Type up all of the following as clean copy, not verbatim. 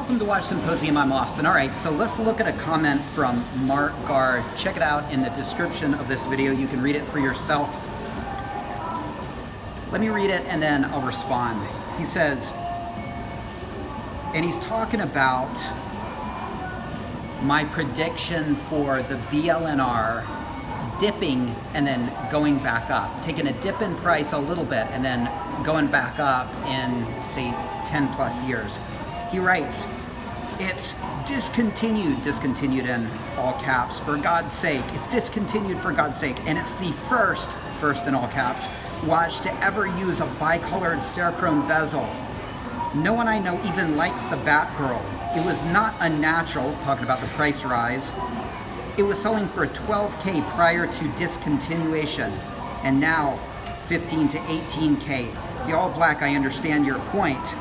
Welcome to Watch Symposium, I'm Austin. Alright, so let's look at a comment from Mark Gard. Check it out in the description of this video. You can read it for yourself. Let me read it and then I'll respond. He says, and he's talking about my prediction for the BLNR dipping and then going back up. Taking a dip in price a little bit and then going back up in, say, 10 plus years. He writes, it's discontinued in all caps, for God's sake. It's discontinued for God's sake. And it's the first in all caps, watch to ever use a bicolored Cerachrom bezel. No one I know even likes the Batgirl. It was not unnatural, talking about the price rise. It was selling for $12K prior to discontinuation, and now 15 to 18K. The all black, I understand your point,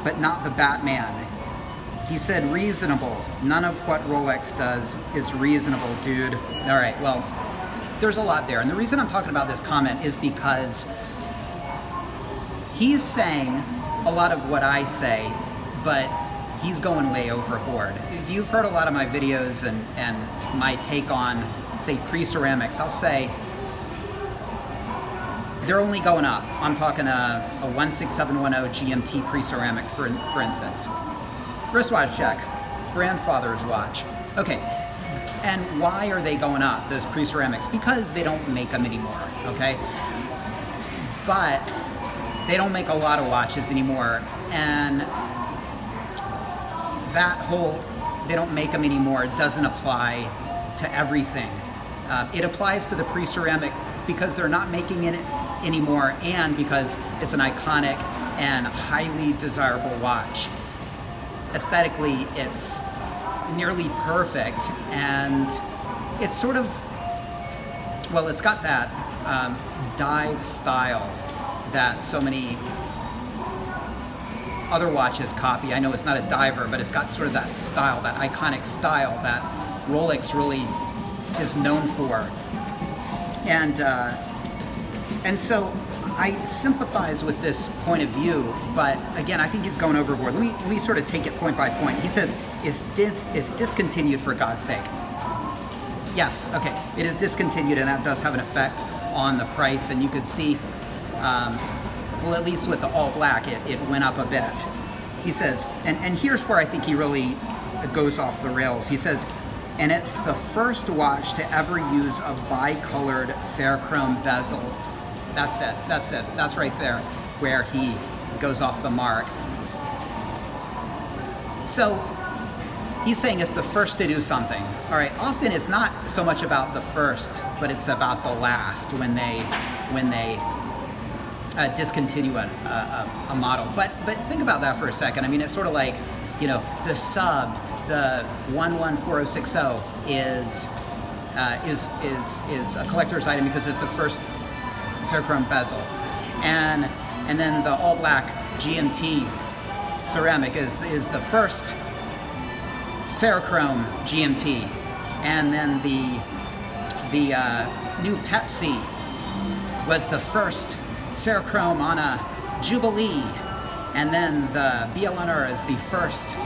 but not the Batman. He said reasonable. None of what Rolex does is reasonable, dude. All right, well, there's a lot there. And the reason I'm talking about this comment is because he's saying a lot of what I say, but he's going way overboard. If you've heard a lot of my videos and my take on, say, pre-ceramics, I'll say they're only going up. I'm talking a 16710 GMT pre-ceramic, for instance. Wristwatch check, grandfather's watch. Okay, and why are they going up, those pre-ceramics? Because they don't make them anymore, okay? But they don't make a lot of watches anymore, and that whole, they don't make them anymore, doesn't apply to everything. It applies to the pre-ceramic because they're not making it anymore, and because it's an iconic and highly desirable watch. Aesthetically, it's nearly perfect, and it's sort of, well, it's got that dive style that so many other watches copy. I know it's not a diver, but it's got sort of that style, that iconic style that Rolex really is known for. And so I sympathize with this point of view, but again, I think he's going overboard. Let me sort of take it point by point. He says, it's discontinued for God's sake. Yes, okay, it is discontinued, and that does have an effect on the price, and you could see, well, at least with the all black, it went up a bit. He says, and here's where I think he really goes off the rails. He says, and it's the first watch to ever use a bicolored Cerachrom bezel. That's it, that's right there where he goes off the mark. So he's saying it's the first to do something. All right, often it's not so much about the first, but it's about the last when they discontinue a model. But think about that for a second. I mean, it's sort of like, you know, the sub, the 114060 is a collector's item because it's the first Cerachrom bezel, and then the all black GMT ceramic is the first Cerachrom GMT, and then the new Pepsi was the first Cerachrom on a Jubilee, and then the BLNR is the first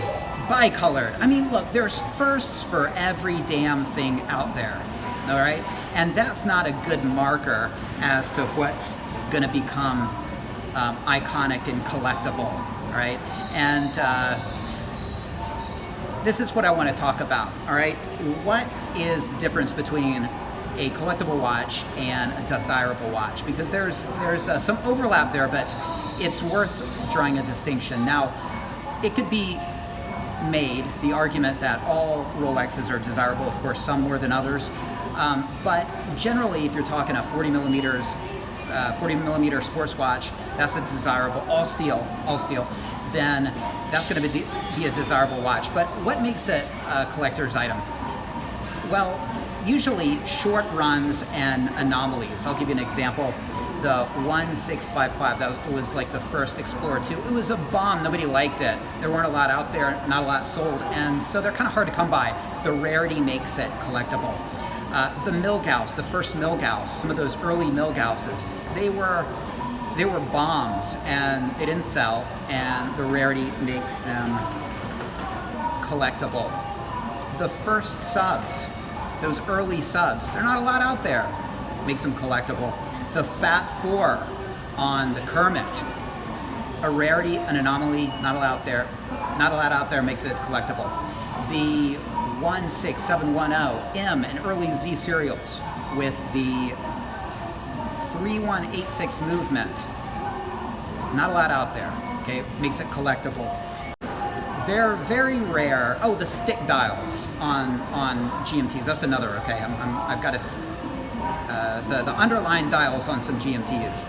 bicolored. I mean, look, there's firsts for every damn thing out there, all right? And that's not a good marker as to what's gonna become iconic and collectible, all right? And this is what I wanna talk about, all right? What is the difference between a collectible watch and a desirable watch? Because there's some overlap there, but it's worth drawing a distinction. Now, it could be made, the argument that all Rolexes are desirable, of course, some more than others, but generally, if you're talking a 40 millimeter sports watch, that's a desirable, all steel, then that's going to be a desirable watch. But what makes it a collector's item? Well, usually short runs and anomalies. I'll give you an example. The 1655, that was like the first Explorer 2. It was a bomb, nobody liked it. There weren't a lot out there, not a lot sold, and so they're kind of hard to come by. The rarity makes it collectible. The Milgauss, the first Milgauss, some of those early Milgausses, they were they were bombs and they didn't sell, and the rarity makes them collectible. The first subs, those early subs, they're not allowed out there, makes them collectible. The Fat 4 on the Kermit, a rarity, an anomaly, not allowed out there, makes it collectible. The 16710 M and early Z serials with the 3186 movement, not allowed out there, okay, makes it collectible. They're very rare. Oh, the stick dials on GMTs, that's another, okay, I've got the underlying dials on some GMTs.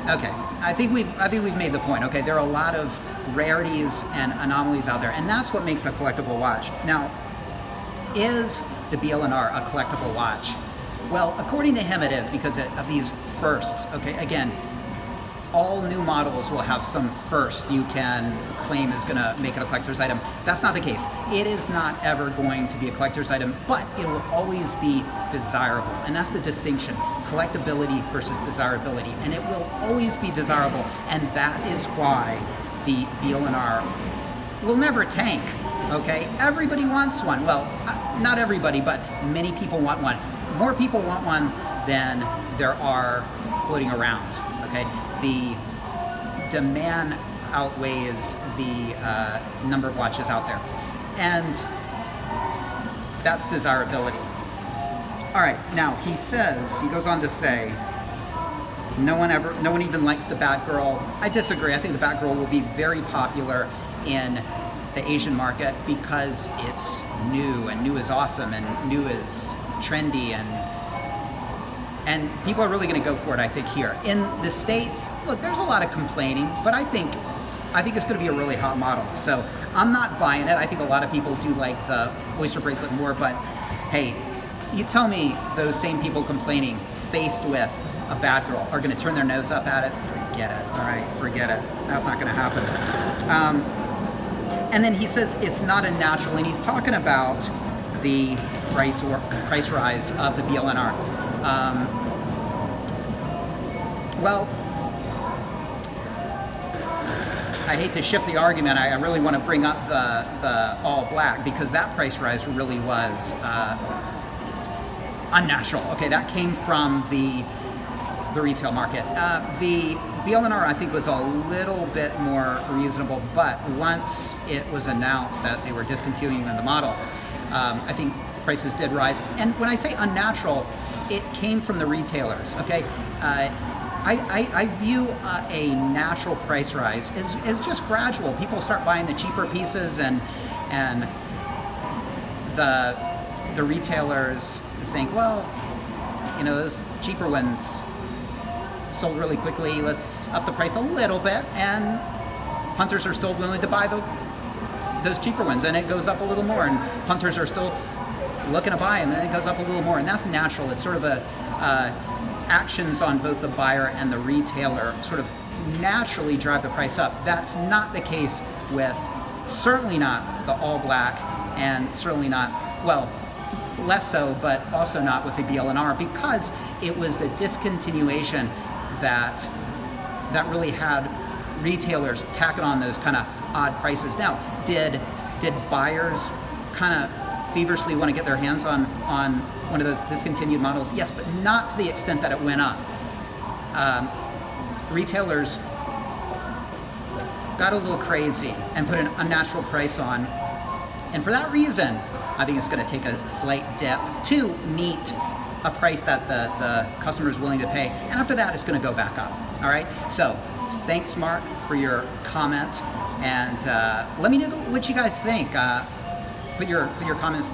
Okay, I think we've made the point. Okay, there are a lot of rarities and anomalies out there, and that's what makes a collectible watch. Now, is the BLNR a collectible watch? Well, according to him, it is because of these firsts. Okay, again, all new models will have some first you can claim is going to make it a collector's item. That's not the case. It is not ever going to be a collector's item, but it will always be desirable. And that's the distinction, collectability versus desirability. And it will always be desirable, and that is why the BLNR will never tank, okay? Everybody wants one. Well, not everybody, but many people want one. More people want one than there are floating around, okay? The demand outweighs the number of watches out there. And that's desirability. All right, now he goes on to say, no one even likes the Batgirl. I disagree. I think the Batgirl will be very popular in the Asian market because it's new, and new is awesome, and new is trendy, and people are really going to go for it, I think, here. In the States, look, there's a lot of complaining, but I think it's going to be a really hot model. So I'm not buying it. I think a lot of people do like the Oyster bracelet more, but hey, you tell me those same people complaining faced with a Batgirl are going to turn their nose up at it? Forget it. All right, forget it. That's not going to happen. And then he says it's not unnatural, and he's talking about the price rise of the BLNR. Well, I hate to shift the argument. I really want to bring up the all black, because that price rise really was unnatural. Okay, that came from the retail market. The BLNR, I think, was a little bit more reasonable, but once it was announced that they were discontinuing the model, I think prices did rise. And when I say unnatural, it came from the retailers, okay? I view a natural price rise as just gradual. People start buying the cheaper pieces, and the retailers think, well, you know, those cheaper ones sold really quickly, let's up the price a little bit, and hunters are still willing to buy those cheaper ones, and it goes up a little more, and hunters are still looking to buy them, and it goes up a little more, and that's natural. It's sort of actions on both the buyer and the retailer sort of naturally drive the price up. That's not the case with, certainly not the all black, and certainly not, well, less so, but also not with the BLNR, because it was the discontinuation that really had retailers tacking on those kind of odd prices. Now, did buyers kind of feverishly want to get their hands on one of those discontinued models? Yes, but not to the extent that it went up. Retailers got a little crazy and put an unnatural price on, and for that reason, I think it's going to take a slight dip to meet a price that the customer is willing to pay, and after that, it's going to go back up. All right. So, thanks, Mark, for your comment, and let me know what you guys think. Put your comments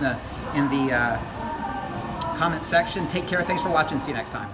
in the comment section. Take care. Thanks for watching. See you next time.